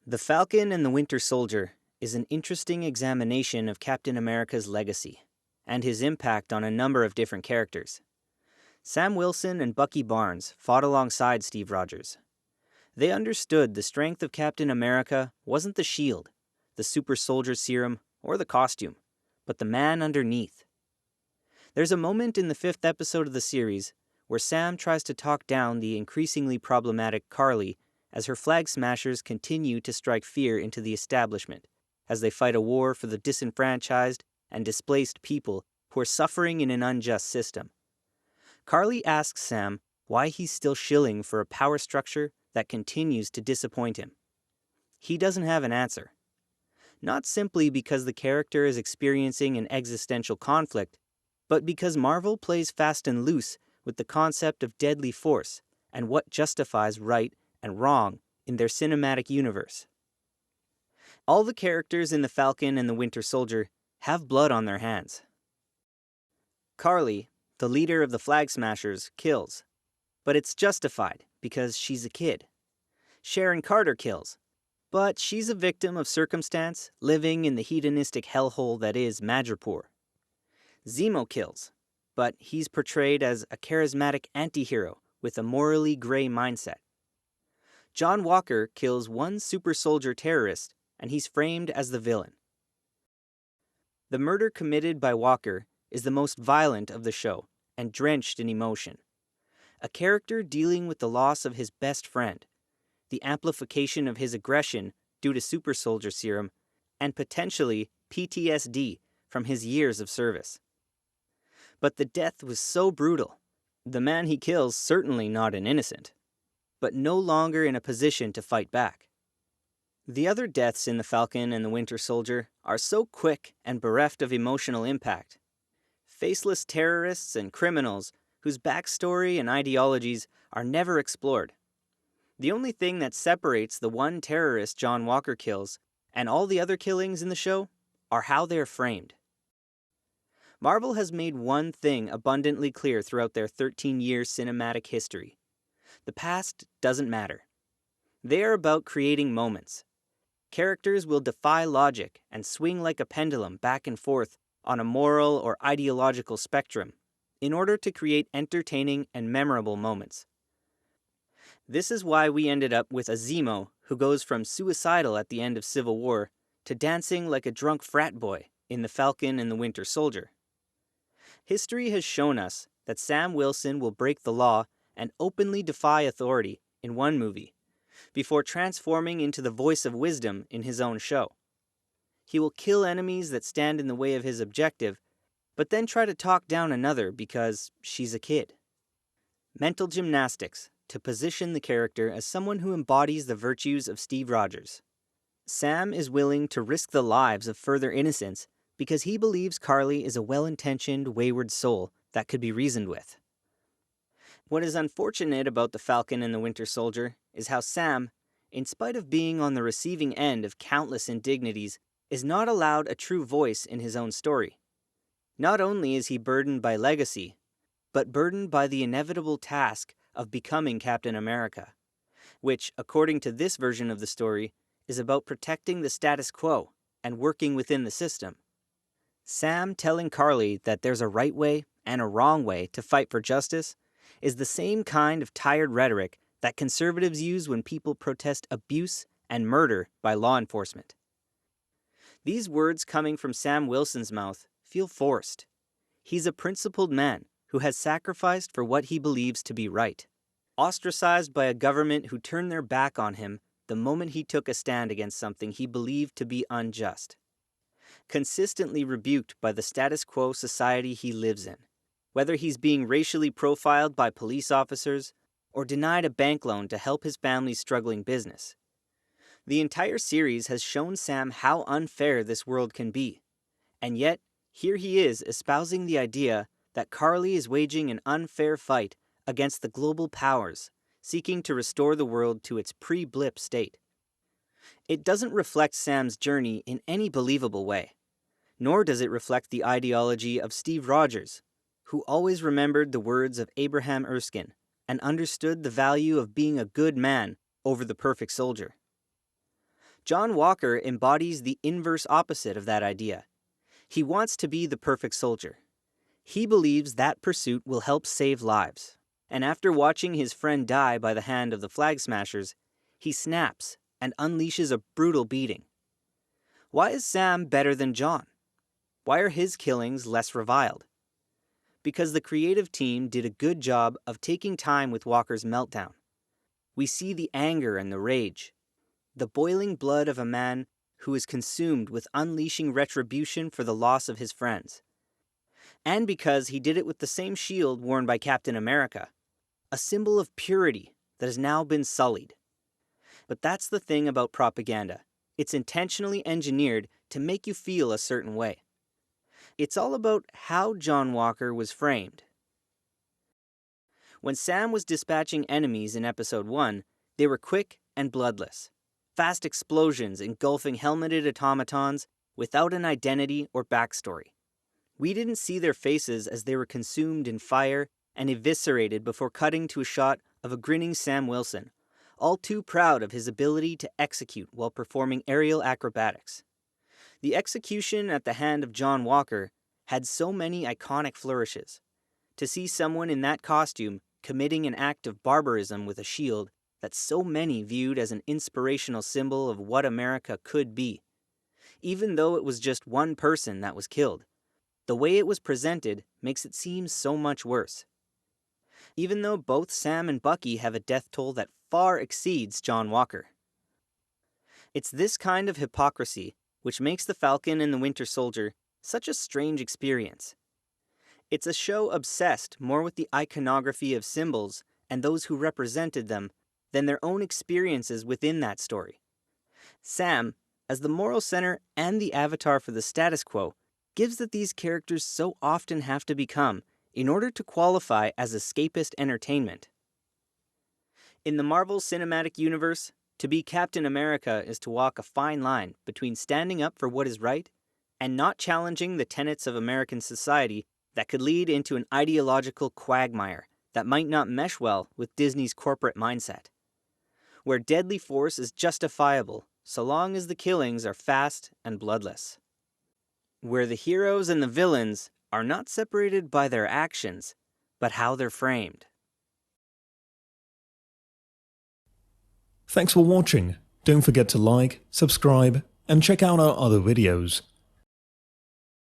The Falcon and the Winter Soldier is an interesting examination of Captain America's legacy and his impact on a number of different characters. Sam Wilson and Bucky Barnes fought alongside Steve Rogers. They understood the strength of Captain America wasn't the shield, the super soldier serum, or the costume, but the man underneath. There's a moment in the 5th episode of the series where Sam tries to talk down the increasingly problematic Carly as her flag smashers continue to strike fear into the establishment as they fight a war for the disenfranchised and displaced people who are suffering in an unjust system. Carly asks Sam why he's still shilling for a power structure that continues to disappoint him. He doesn't have an answer. Not simply because the character is experiencing an existential conflict, but because Marvel plays fast and loose with the concept of deadly force and what justifies right and wrong in their cinematic universe. All the characters in The Falcon and the Winter Soldier have blood on their hands. Carly, the leader of the Flag Smashers, kills, but it's justified because she's a kid. Sharon Carter kills, but she's a victim of circumstance living in the hedonistic hellhole that is Madripoor. Zemo kills, but he's portrayed as a charismatic anti-hero with a morally gray mindset. John Walker kills one super soldier terrorist, and he's framed as the villain. The murder committed by Walker is the most violent of the show and drenched in emotion. A character dealing with the loss of his best friend, the amplification of his aggression due to super soldier serum, and potentially PTSD from his years of service. But the death was so brutal. The man he kills certainly not an innocent, but no longer in a position to fight back. The other deaths in The Falcon and the Winter Soldier are so quick and bereft of emotional impact. Faceless terrorists and criminals whose backstory and ideologies are never explored. The only thing that separates the one terrorist John Walker kills and all the other killings in the show are how they're framed. Marvel has made one thing abundantly clear throughout their 13-year cinematic history. The past doesn't matter. They are about creating moments. Characters will defy logic and swing like a pendulum back and forth on a moral or ideological spectrum in order to create entertaining and memorable moments. This is why we ended up with a Zemo who goes from suicidal at the end of Civil War to dancing like a drunk frat boy in The Falcon and the Winter Soldier. History has shown us that Sam Wilson will break the law and openly defy authority in one movie, before transforming into the voice of wisdom in his own show. He will kill enemies that stand in the way of his objective, but then try to talk down another because she's a kid. Mental gymnastics to position the character as someone who embodies the virtues of Steve Rogers. Sam is willing to risk the lives of further innocents because he believes Carly is a well-intentioned, wayward soul that could be reasoned with. What is unfortunate about The Falcon and the Winter Soldier is how Sam, in spite of being on the receiving end of countless indignities, is not allowed a true voice in his own story. Not only is he burdened by legacy, but burdened by the inevitable task of becoming Captain America, which, according to this version of the story, is about protecting the status quo and working within the system. Sam telling Carly that there's a right way and a wrong way to fight for justice is the same kind of tired rhetoric that conservatives use when people protest abuse and murder by law enforcement. These words coming from Sam Wilson's mouth feel forced. He's a principled man who has sacrificed for what he believes to be right, ostracized by a government who turned their back on him the moment he took a stand against something he believed to be unjust, consistently rebuked by the status quo society he lives in, whether he's being racially profiled by police officers or denied a bank loan to help his family's struggling business. The entire series has shown Sam how unfair this world can be, and yet here he is espousing the idea that Carly is waging an unfair fight against the global powers, seeking to restore the world to its pre-blip state. It doesn't reflect Sam's journey in any believable way, nor does it reflect the ideology of Steve Rogers, who always remembered the words of Abraham Erskine and understood the value of being a good man over the perfect soldier. John Walker embodies the inverse opposite of that idea. He wants to be the perfect soldier. He believes that pursuit will help save lives. And after watching his friend die by the hand of the Flag Smashers, he snaps and unleashes a brutal beating. Why is Sam better than John? Why are his killings less reviled? Because the creative team did a good job of taking time with Walker's meltdown. We see the anger and the rage, the boiling blood of a man who is consumed with unleashing retribution for the loss of his friends. And because he did it with the same shield worn by Captain America, a symbol of purity that has now been sullied. But that's the thing about propaganda. It's intentionally engineered to make you feel a certain way. It's all about how John Walker was framed. When Sam was dispatching enemies in Episode 1, they were quick and bloodless. Fast explosions engulfing helmeted automatons without an identity or backstory. We didn't see their faces as they were consumed in fire and eviscerated before cutting to a shot of a grinning Sam Wilson, all too proud of his ability to execute while performing aerial acrobatics. The execution at the hand of John Walker had so many iconic flourishes. To see someone in that costume committing an act of barbarism with a shield that so many viewed as an inspirational symbol of what America could be. Even though it was just one person that was killed, the way it was presented makes it seem so much worse. Even though both Sam and Bucky have a death toll that far exceeds John Walker. It's this kind of hypocrisy which makes the Falcon and the Winter Soldier such a strange experience. It's a show obsessed more with the iconography of symbols and those who represented them than their own experiences within that story. Sam, as the moral center and the avatar for the status quo, gives that these characters so often have to become in order to qualify as escapist entertainment. In the Marvel Cinematic Universe, to be Captain America is to walk a fine line between standing up for what is right and not challenging the tenets of American society that could lead into an ideological quagmire that might not mesh well with Disney's corporate mindset, where deadly force is justifiable so long as the killings are fast and bloodless, where the heroes and the villains are not separated by their actions, but how they're framed. Thanks for watching. Don't forget to like, subscribe, and check out our other videos.